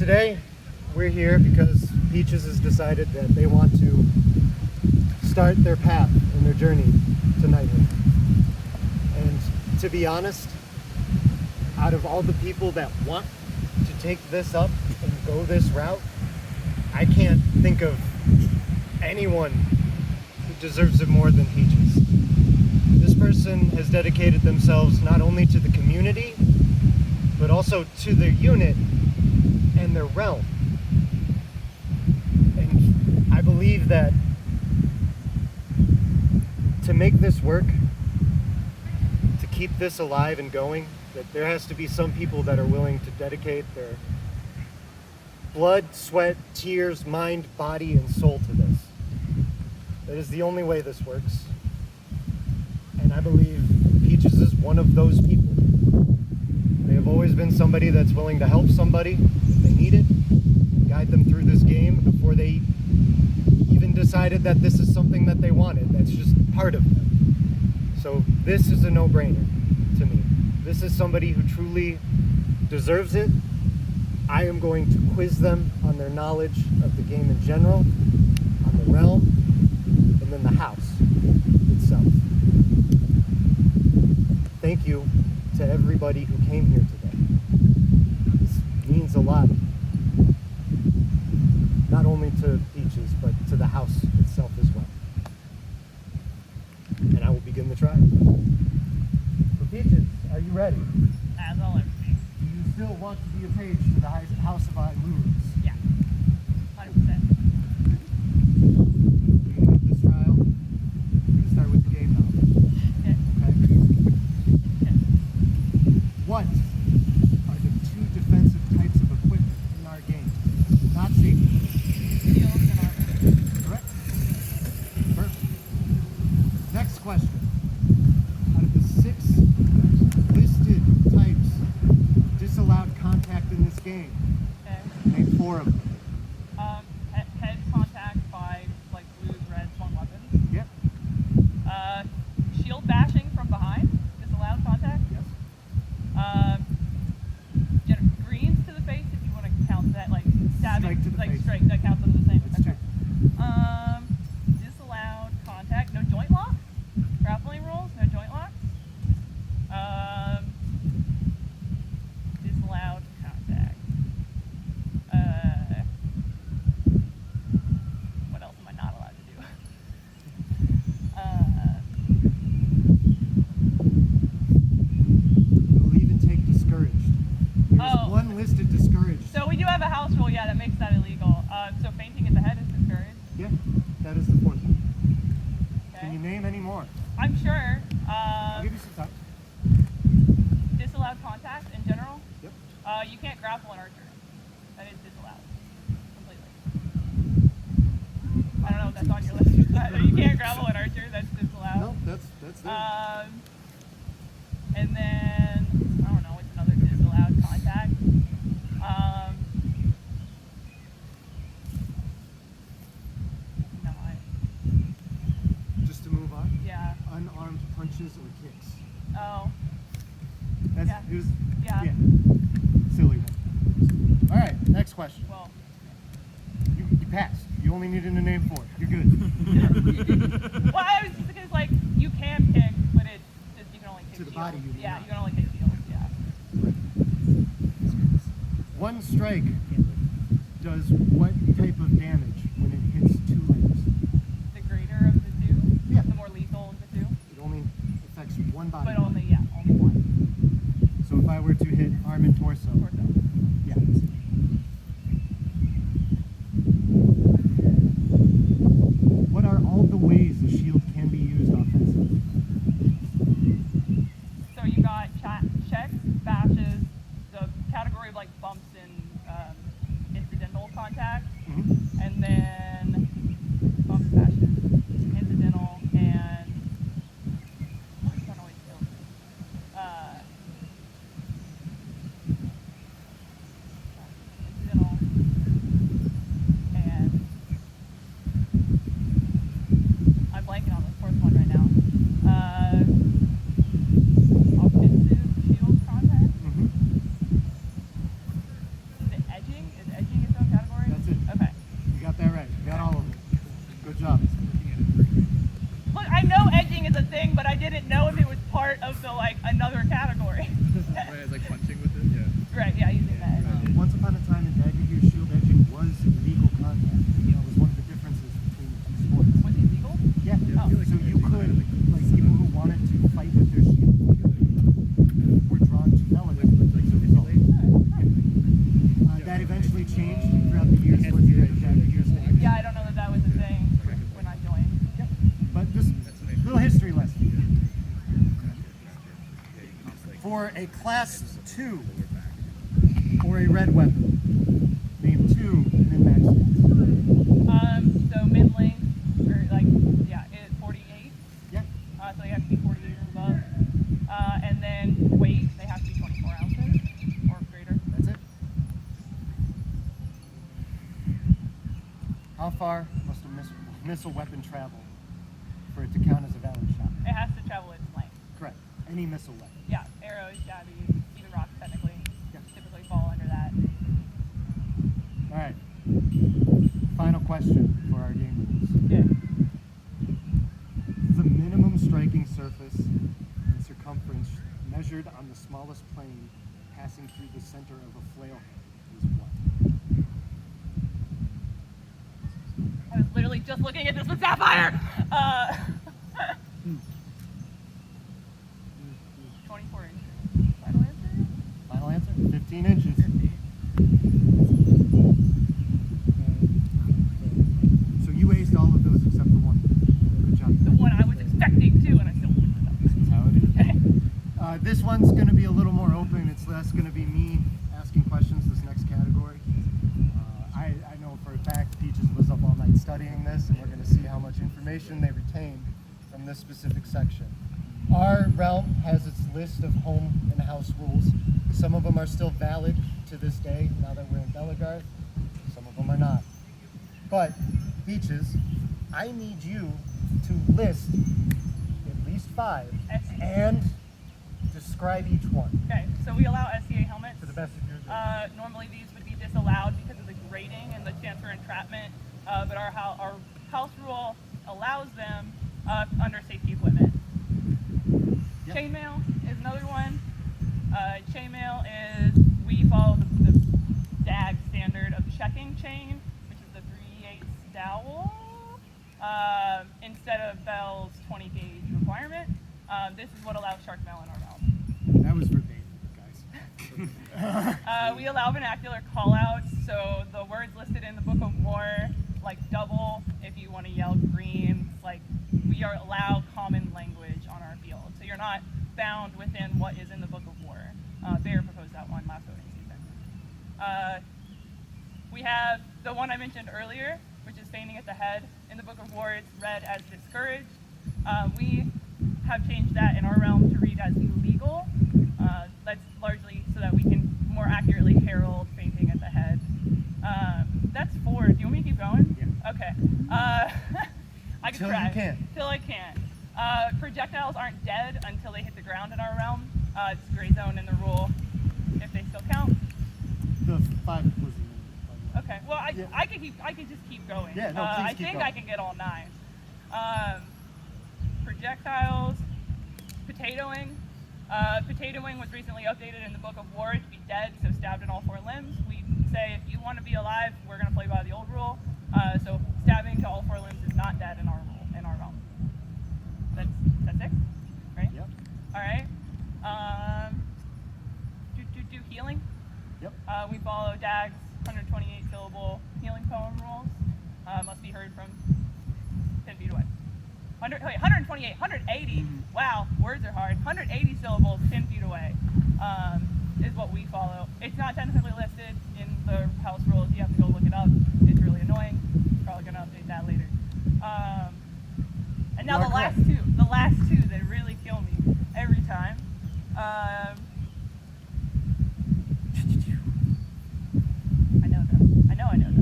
today we're here because Peaches has decided that they want to start their path and their journey to knighthood. And to be honest, out of all the people that want to take this up and go this route, I can't think of anyone who deserves it more than Peaches. This person has dedicated themselves not only to the community, but also to their unit and their realm. And I believe that to make this work, to keep this alive and going, that there has to be some people that are willing to dedicate their blood, sweat, tears, mind, body, and soul to this. That is the only way this works. And I believe Peaches is one of those people. They have always been somebody that's willing to help somebody if they need it, guide them through this game before they even decided that this is something that they wanted. That's just part of them. So this is a no-brainer to me. This is somebody who truly deserves it. I am going to quiz them on their knowledge of the game in general, on the realm, and then the house itself. Thank you to everybody who came here today. This means a lot, not only to Peaches, but to the house itself as well. And I will begin the trial. So Peaches, are you ready? As I'll ever be. Do you still want to be a page to the House of Illusions? Yeah. 100%. Beginning of this trial, we're going to start with the game knowledge. Okay. Okay? What are the two defensive types of equipment in our game? Not safety. Shields and armor. Correct? Perfect. Next question. Out of the 6 listed types of disallowed contact in this game, Okay. name 4 of them. Head contact by like blues, red, swung weapons. Yep. Shield bashing from behind. Disallowed contact. Yes. Greens to the face if you want to count that, like stabbing, Strike to the like face. strike. That counts under the same. That's true. Disallowed contact. No joint lock. Grappling rules. No joint locks. Disallowed contact. What else am I not allowed to do? We'll even take discouraged. There's Oh. one listed discouraged. So we do have a house rule, yeah, that makes that illegal. So fainting at the head is discouraged. Yeah, that is the 4th one. Okay. Can you name any more? I'm sure. I'll give you some time. Disallowed contact in general. Yep. You can't grapple an archer. That is disallowed. Completely. I don't know if that's on your list. You can't grapple an archer. That's disallowed. No, that's there. And then I don't know what's another disallowed contact. No, Just to move on. yeah. Unarmed punches or kicks. Oh, That's Yeah. who's yeah. silly one. All right, next question. Well, You passed. You only needed to name 4. You're good. well, I was just because like you can kick, but it's just you can only kick To the shields. body, you do Yeah, not. you can only kick shields. Yeah. One strike does what type of damage when it hits 2 limbs? The greater of the two. Yeah. The more lethal of the two. It only affects one body. But only only one. So if I were to hit arm and torso, Torso. yeah. What are all the ways the shield can be used offensively? So you got checks, bashes, the category of like bumps and incidental contact, Mhm. and then bumps, bashes, incidental, and I don't know what skills. Incidental and I'm blanking on the 4th one right now. Offensive shield contact. Mhm. Is it edging? Is edging A Class 2 or a red weapon. Name 2 min-max stats. So mid length, or like, yeah, it's 48. Yeah. So they have to be 48 or above. And then weight, they have to be 24 ounces or greater. That's it. How far must a missile weapon travel for it to count as a valid shot? It has to travel its length. Correct. Any missile weapon. Yeah, arrows, jabbies, even rocks technically Yeah. typically fall under that. All right. Final question for our game rules. Yeah. The minimum striking surface and circumference measured on the smallest plane passing through the center of a flail head is what? I was literally just looking at this with Sapphire. 24 inches. Final answer? Final answer? 15 inches. So you aced all of those except for one. Good job. The one I was expecting too, and I still wouldn't have done That's how it is. it. This one's going to be a little more open. It's less going to be me asking questions this next category. I know for a fact Peaches was up all night studying this, and we're going to see how much information they retained from this specific section. Our realm has its list of home and house rules. Some of them are still valid to this day, now that we're in Belagarth. Some of them are not. But, Peaches, I need you to list at least 5 and describe each one Okay, so we allow SCA helmets. to the best of your ability. Normally these would be disallowed because of the grading and the chance for entrapment, but our house rule allows them under safety equipment. Yep. Chainmail is another one. Chainmail is, we follow the DAG standard of checking chain, which is the 3/8 dowel, instead of Bell's 20 gauge requirement. This is what allows shark mail in our realm. That was verbatim, guys. We allow vernacular callouts, so the words listed in the Book of War, like double if you want to yell green, like we are allowed common language on our field. So you're not bound within what is in the Book of War. Bayer proposed that one last voting season. We have the one I mentioned earlier, which is feigning at the head. In the Book of War, it's read as discouraged. We have changed that in our realm to read as illegal. That's largely so that we can more accurately herald fainting at the head. That's 4. Do you want me to keep going? Yeah. Okay. I can Till try. you can. Till I can. Projectiles aren't dead until they hit the ground in our realm. It's gray zone in the rule if they still count. The 5 was the minimum. Okay. Well, Yeah. I could just keep going. Yeah, no, please I keep think going. I can get all 9. Projectiles, potatoing. Potatoing was recently updated in the Book of War to be dead, so stabbed in all 4 limbs. We say if you want to be alive, we're going to play by the old rule. So stabbing to all 4 limbs is not dead in our realm. That's 6, right? Yep. All right. Do healing. Yep. We follow DAG's 128 syllable healing poem rules. Must be heard from 10 feet away. 128, 180. Wow, words are hard. 180 syllables, 10 feet away, is what we follow. It's not technically listed in the house rules. You have to go look it up. It's really annoying. Probably gonna update that later. And now You are the last two that really kill me every time. I know them. I know them.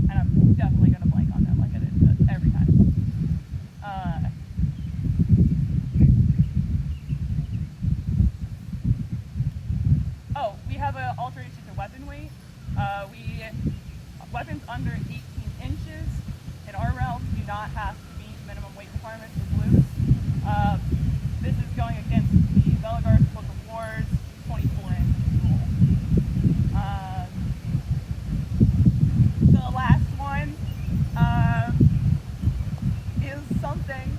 And I'm definitely gonna blank on them like I did every time. We have an alteration to weapon weight. Weapons under 18 inches in our realm do not have to meet minimum weight requirements for blues. This is going against the Belagarth Book of War's 24-inch rule. The last one is something.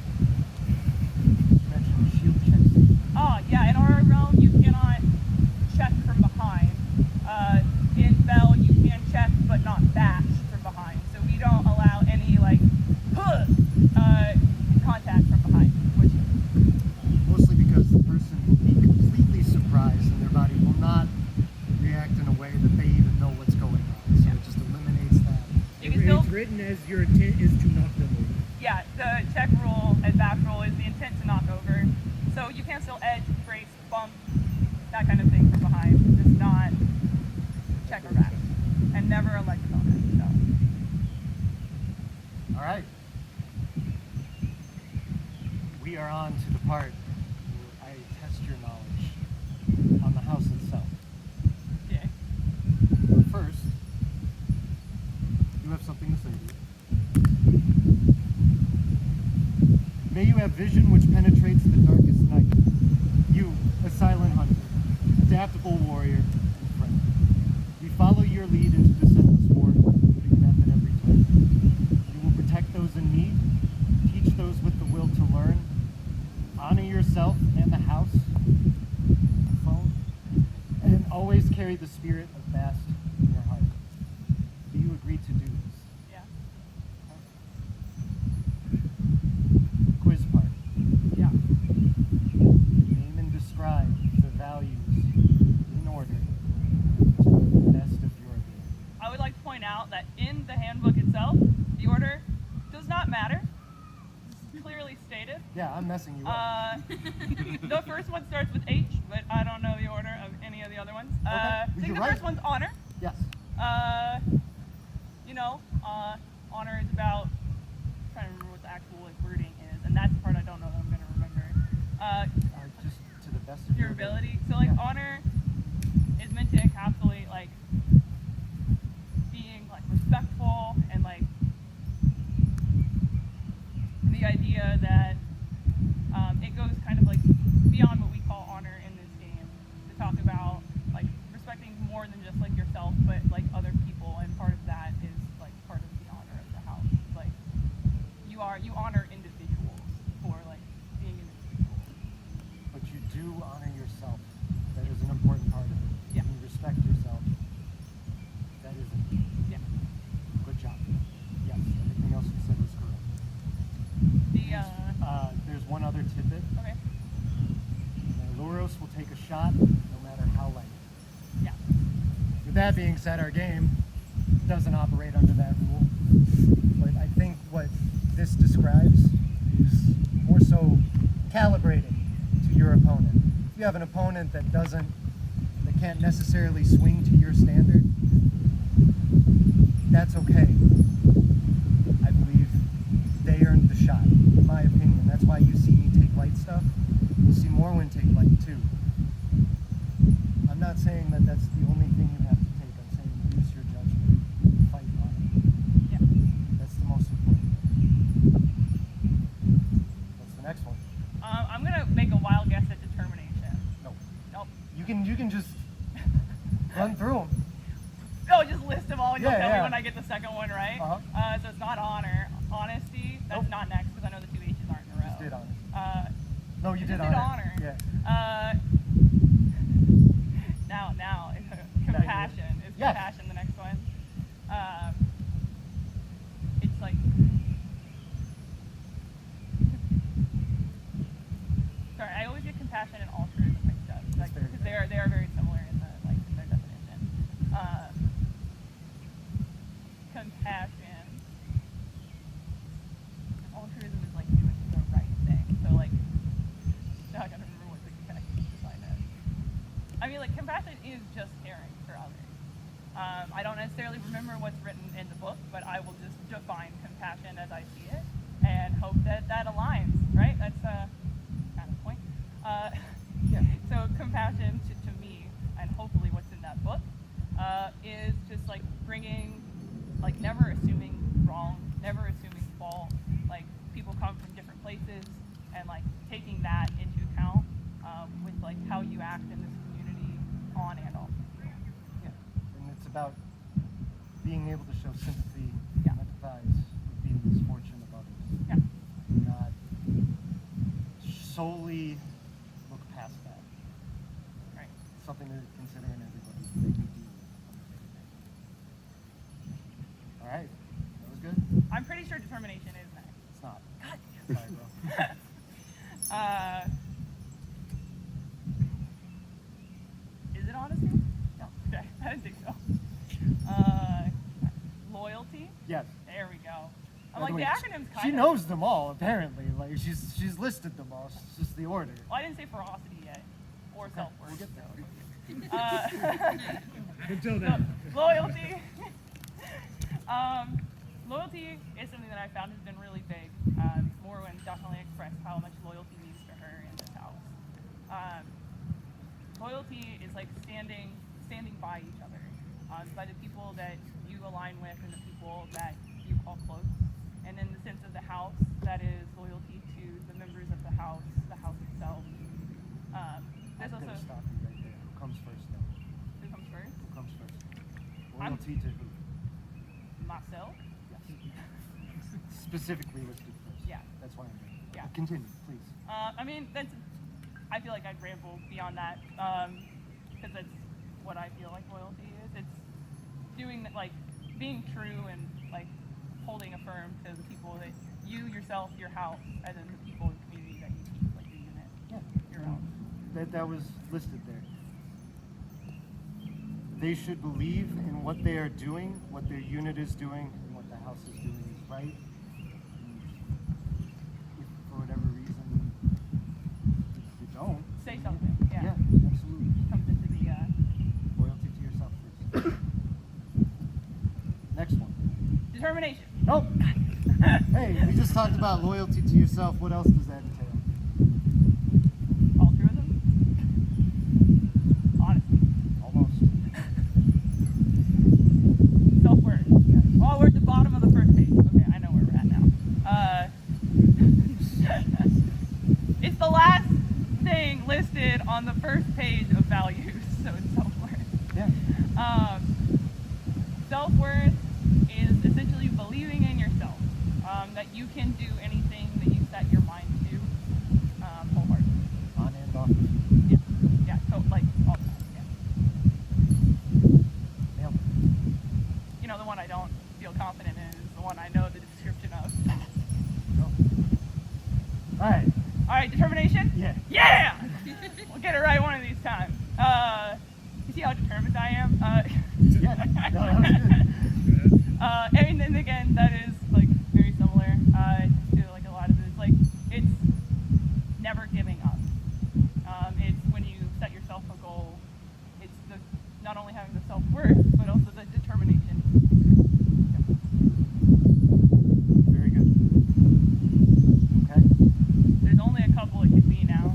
You mentioned shield checks. Oh, yeah, in our realm, you cannot check from behind. In Bell, you can check, but not bash from behind. So we don't allow any, contact from behind. Mostly because written as your intent is to knock them over. Yeah, the check rule and back rule is the intent to knock over. So you can still edge, brace, bump, that kind of thing from behind, just not check or back. And never elect opponent. So. All right. We are on to the part where I test your knowledge on the house itself. Yeah. But first, you have something to say to you. May you have vision which penetrates the darkest night. You, a silent hunter, adaptable warrior, and friend. We follow your lead into this endless war, putting death at every turn. You will protect those in need, teach those with the will to learn, honor yourself and the house, phone, and always carry the spirit of Bast in your heart. Do you agree to do this? Yeah. Quiz part. Yeah. Name and describe the values in order to the best of your ability. I would like to point out that in the handbook itself, the order does not matter. It's clearly stated. Yeah, I'm messing you up. The first one starts with H, but I don't know the order of any of the other ones. Okay, I think you're the right. first one's honor. Yes. Honor is about, I'm trying to remember what the actual wording is, and that's the part I don't know that I'm going to remember. Just to the best of Your ability. So, Yeah. honor is meant to encapsulate, being, respectful and, the idea that it goes kind of, beyond what we call honor in this game to talk about, respecting more than just, yourself, but, other people, and part of that is, part of the honor of the house. You honor individuals for, being individuals. But you do honor yourself. That is an important part of it. Yeah. You respect yourself. That is it. Yeah. Good job. Yes, everything else you said was correct. There's one other tidbit. Okay. Luros will take a shot no matter how light. Yeah. With that being said, our game doesn't operate under that rule. But I think what this describes is more so calibrating to your opponent. If you have an opponent that can't necessarily swing to your standard, that's okay. I believe they earned the shot, in my opinion. That's why you see me take light stuff. You'll see Morwen take light too. I'm not saying that that's the only thing you have to take. I'm saying use your judgment. Fight on it. Yeah. That's the most important. What's the next one? I'm going to make a wild guess at determination. No. Nope. You can just run through them. Oh, just list them all and you'll Yeah, tell yeah. me when I get the second one right. Uh-huh. So it's not honor. Honesty, that's Nope. not next because I know the two H's aren't in a row. Just did honor. No, No, you did just honor. did honor. Yeah. Now, compassion. Is Yes. compassion the next one? It's sorry, I always get compassion and altruism mixed up. That's very Because fair. they are very similar in the in their definition. Compassion. Altruism is doing the right thing. So now I gotta remember what the compassion design is. I mean, compassion is just caring for others. I don't necessarily remember what's written in the book, but I will just define compassion as I see it and hope that that aligns, right? That's kind of the point. Yeah. So compassion to me, and hopefully what's in that book, is just bringing, never assuming wrong, never assuming fault. People come from different places, and taking that into account with how you act in this community on and off. Yeah. And it's about being able to show sympathy, Yeah. empathize with the misfortune of others. Yeah. Not solely look past that. Right. Something to consider in everybody's daily deal. All right. That was good? I'm pretty sure determination is next. It's not. God Sorry, bro. Is it honesty? No. Okay, I didn't think so. Loyalty? Yes. There we I'm By the like, the way, acronym's kind she of. knows them all apparently. Like she's listed them all. It's just the order. Well, I didn't say ferocity yet, or self-worth. We'll get there. Until So, then. loyalty. Loyalty is something that I found has been really big. Morwen definitely expressed how much loyalty means to her in this house. Loyalty is like standing by each other, by the people that you align with and the people that you call close. And in the sense of the house, that is loyalty to the members of the house itself. There's I'm gonna also stop you right there. Who comes first though? who comes first? Who comes first? I'm- Loyalty to who? Myself. Yes. Specifically listed first. Yeah. That's why I'm there. Yeah. Continue, please. I mean, I feel like I'd ramble beyond that, because that's what I feel like loyalty is. It's doing that, like being true and like holding a firm to the people that you yourself, your house, and then the people in the community that you keep, like your unit, Yeah. your house. That was listed there. They should believe in what they are doing, what their unit is doing, and what the house is doing is right. And if for whatever reason you don't, Say something. Yeah. Yeah, absolutely. Comes into the Loyalty to yourself first. Next one. determination. Nope. Hey, we just talked about loyalty to yourself. What else does that entail? Altruism. Honesty. Almost. Self-worth. Oh, we're at the bottom of the first page. Okay, I know where we're at now. It's the last thing listed on the first page of values, so it's self-worth. Yeah. Self-worth is essentially believing in yourself, that you can do anything that you set your mind to, wholeheartedly. On and off. Yeah, yeah, so like all the time, yeah. Nailed it. You know, the one I don't feel confident in is the one I know the description of. No. All right. All right, determination? Yeah. Yeah! We'll get it right one of these times. You see how determined I am? Yeah. No, that was good. And again, that is like very similar to like a lot of this. Like it's never giving up. It's when you set yourself a goal. It's the not only having the self-worth, but also the determination. Very good. Okay. There's only a couple it could be now.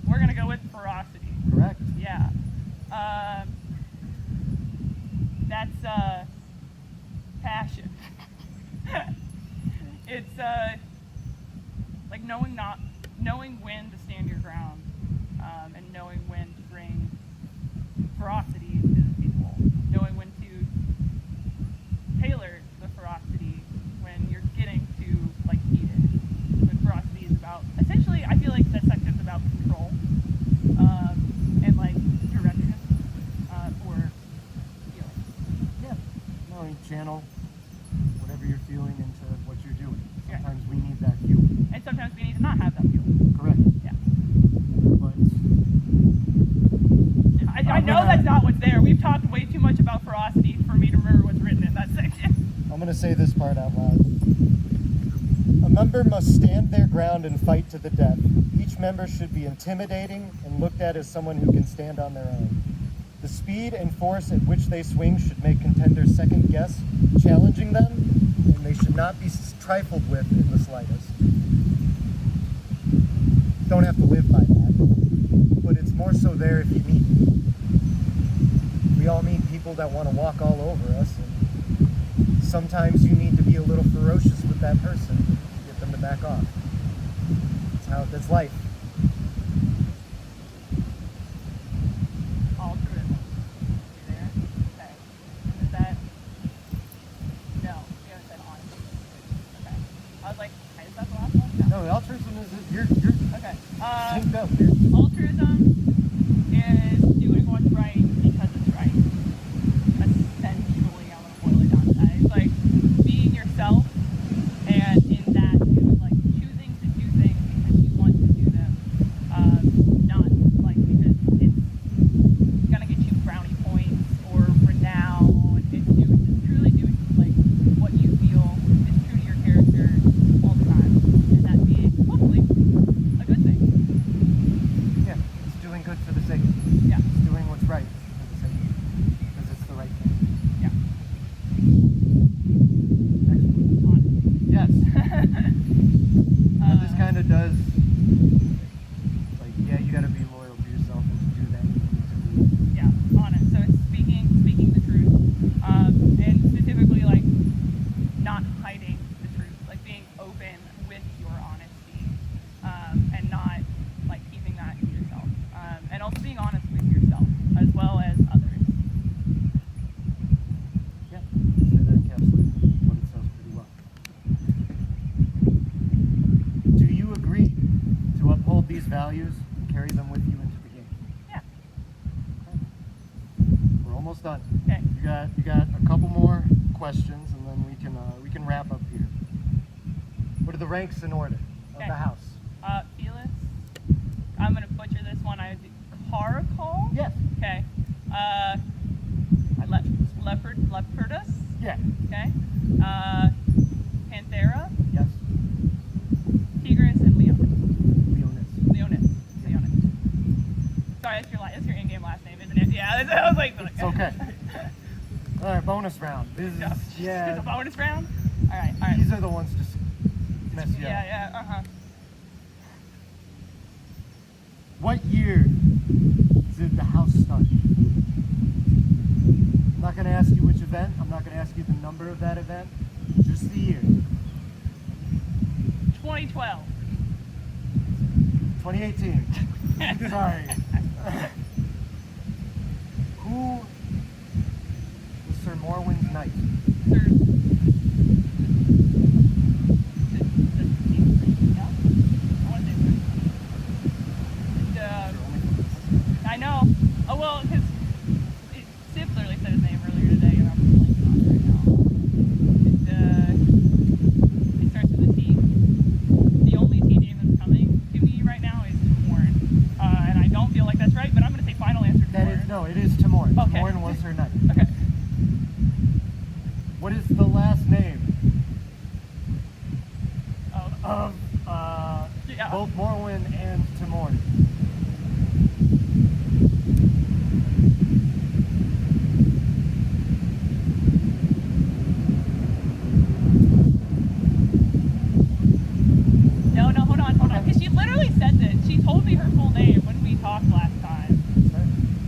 We're gonna go with ferocity. Correct. Yeah. That's passion. It's like knowing when to stand your ground, and knowing when to bring ferocity to the people, knowing when to tailor the ferocity when you're getting too like heated. When ferocity is about essentially, I feel like that section's about control, and like direction, or feeling. Yeah. No, you channel whatever you're feeling into what you're doing. Yeah. Sometimes we need that fuel. And sometimes we need to not have that fuel. Correct. Yeah. But I I'm know gonna- that's not what's there. We've talked way too much about ferocity for me to remember what's written in that section. I'm going to say this part out loud. A member must stand their ground and fight to the death. Each member should be intimidating and looked at as someone who can stand on their own. The speed and force at which they swing should make contenders second guess, challenging them, and they should not be trifled with in the slightest. Don't have to live by that, but it's more so there if you meet. We all meet people that want to walk all over us, and sometimes you need to be a little ferocious with that person to get them to back off. That's life. Altruism. You there? Okay. And is that? No, you haven't said honesty. Okay. I was like, is that the last one? No. No, altruism is you're Okay. synced up here. Altruism is doing what's right because it's right. Essentially, I'm gonna boil it down to that. It's like being yourself, and in that, it's like choosing to do things because you want to do them almost done. Okay. You got a couple more questions, and then we can wrap up here. What are the ranks in order of Okay. the house? Felix. I'm gonna butcher this one. Caracol. Yes. Okay. Leopardus. Yeah. Okay. Panthera, Yes. Tigris, and Leonis. Leonis. Sorry, that's your in-game last name, isn't it? Yeah. I was like. It's okay. All right, bonus round. This is It's a bonus round. All right. These are the ones to mess you up. Yeah. What year did the house start? I'm not going to ask you which event. I'm not going to ask you the number of that event. Just the year. 2012. 2018. Sorry. Who was Sir Morwen's knight? Sir. I know. Oh well, because Sib literally said his name earlier today, and I'm blanking on it right now. It starts with a T. The only T name that's coming to me right now is Tamorn, and I don't feel like that's right, but I'm gonna say final answer. Tamorn. It is Tamorn. Okay. Tamorn was her knight. Okay. What is the last name Oh. of Yeah. both Morwen and Tamorn? No, hold on. Because she literally said this. She told me her full name when we talked last time.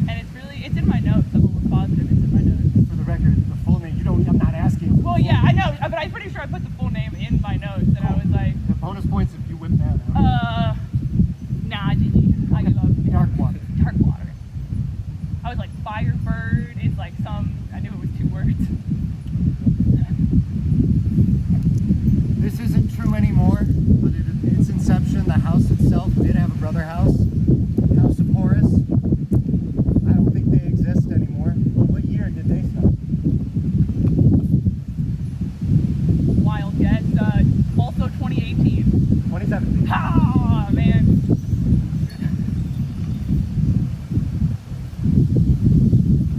And it's in my notes. I'm almost positive it's in my notes. For the record, the full name. I'm not asking. Well, yeah, I know, but I'm pretty sure I put the full name in my notes, and I was like, The bonus points if you whip that out. nah, GG. I give up. Darkwater. Darkwater. I was like, Firebird. It's like I knew it was 2 words. This isn't true anymore, but its inception, the house itself did have a brother house, House of Horus. I don't think they exist anymore. But what year did they start? Wild guess. Also 2018. 2017. Ah, man.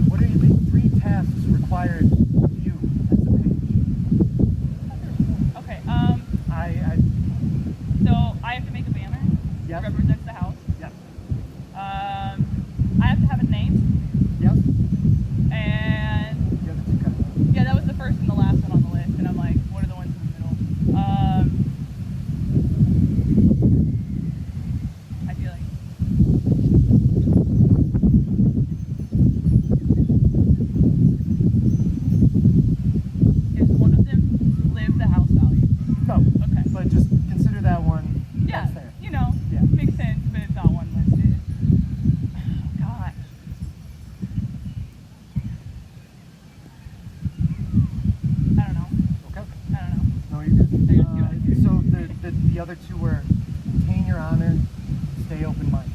What are the 3 tasks required of you as a page? Okay, I so I have to make a banner Yep. that represents the house. Yes. I have to have a name, Yes. and The other 2 kind. yeah, that was the first and the last one on the list, and I'm like, what are the ones in the middle? I feel like is one of them live the house value? No. Okay. But just consider that one. Yeah, That's there. Yeah. makes sense, but it's not one listed. God. I don't know. Okay. I don't know. No, you're good. I got 2 out of 2. So the other 2 were maintain your honor, stay open-minded.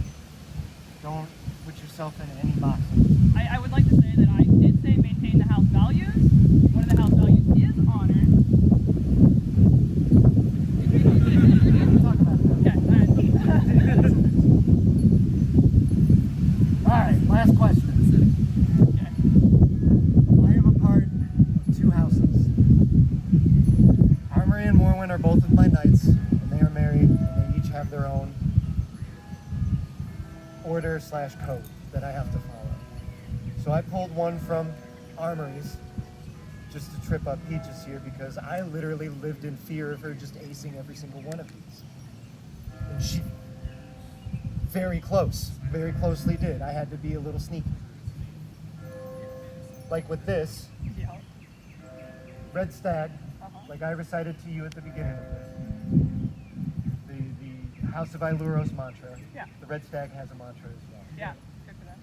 Don't put yourself in any boxes. I would like to say that I did say maintain the house values. One of the house values is honor. We'll talk about it now. Okay, All right, last question. okay. I am a part of 2 houses. Armory and Morwen are both of my knights, and they are married, and they each have their own order/code that I have to follow. So I pulled one from Armory's just to trip up Peaches here because I literally lived in fear of her just acing every single one of these. And she very closely did. I had to be a little sneaky. Like with this, Yeah. Red Stag, Uh-huh. like I recited to you at the beginning of this, the House of Iluros mantra. Yeah. The Red Stag has a mantra as well. Yeah. Good for them.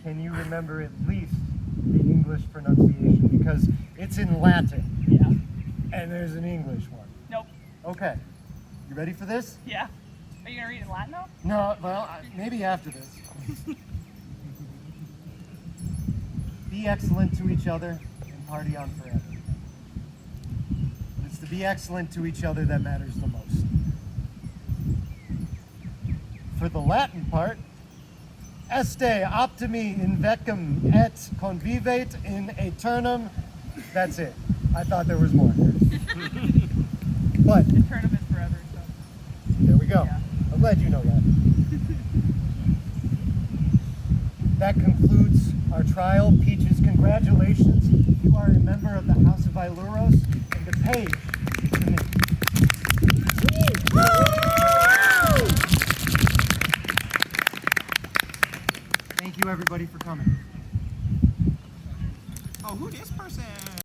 Can you remember at least the English pronunciation? Because it's in Latin, Yeah. and there's an English one. Nope. Okay, you ready for this? Yeah. Are you gonna read in Latin now? No, well, maybe after this. be excellent to each other and party on forever. It's to be excellent to each other that matters the most. For the Latin part, Este optimi invecum et convivet in aeternum. That's it. I thought there was more. But Eternum is forever, so. there we go. Yeah. I'm glad you know that. That concludes our trial. Peaches, congratulations. You are a member of the House of Iluros, and the page is to me. Thank you, everybody, for coming. Oh, who this person?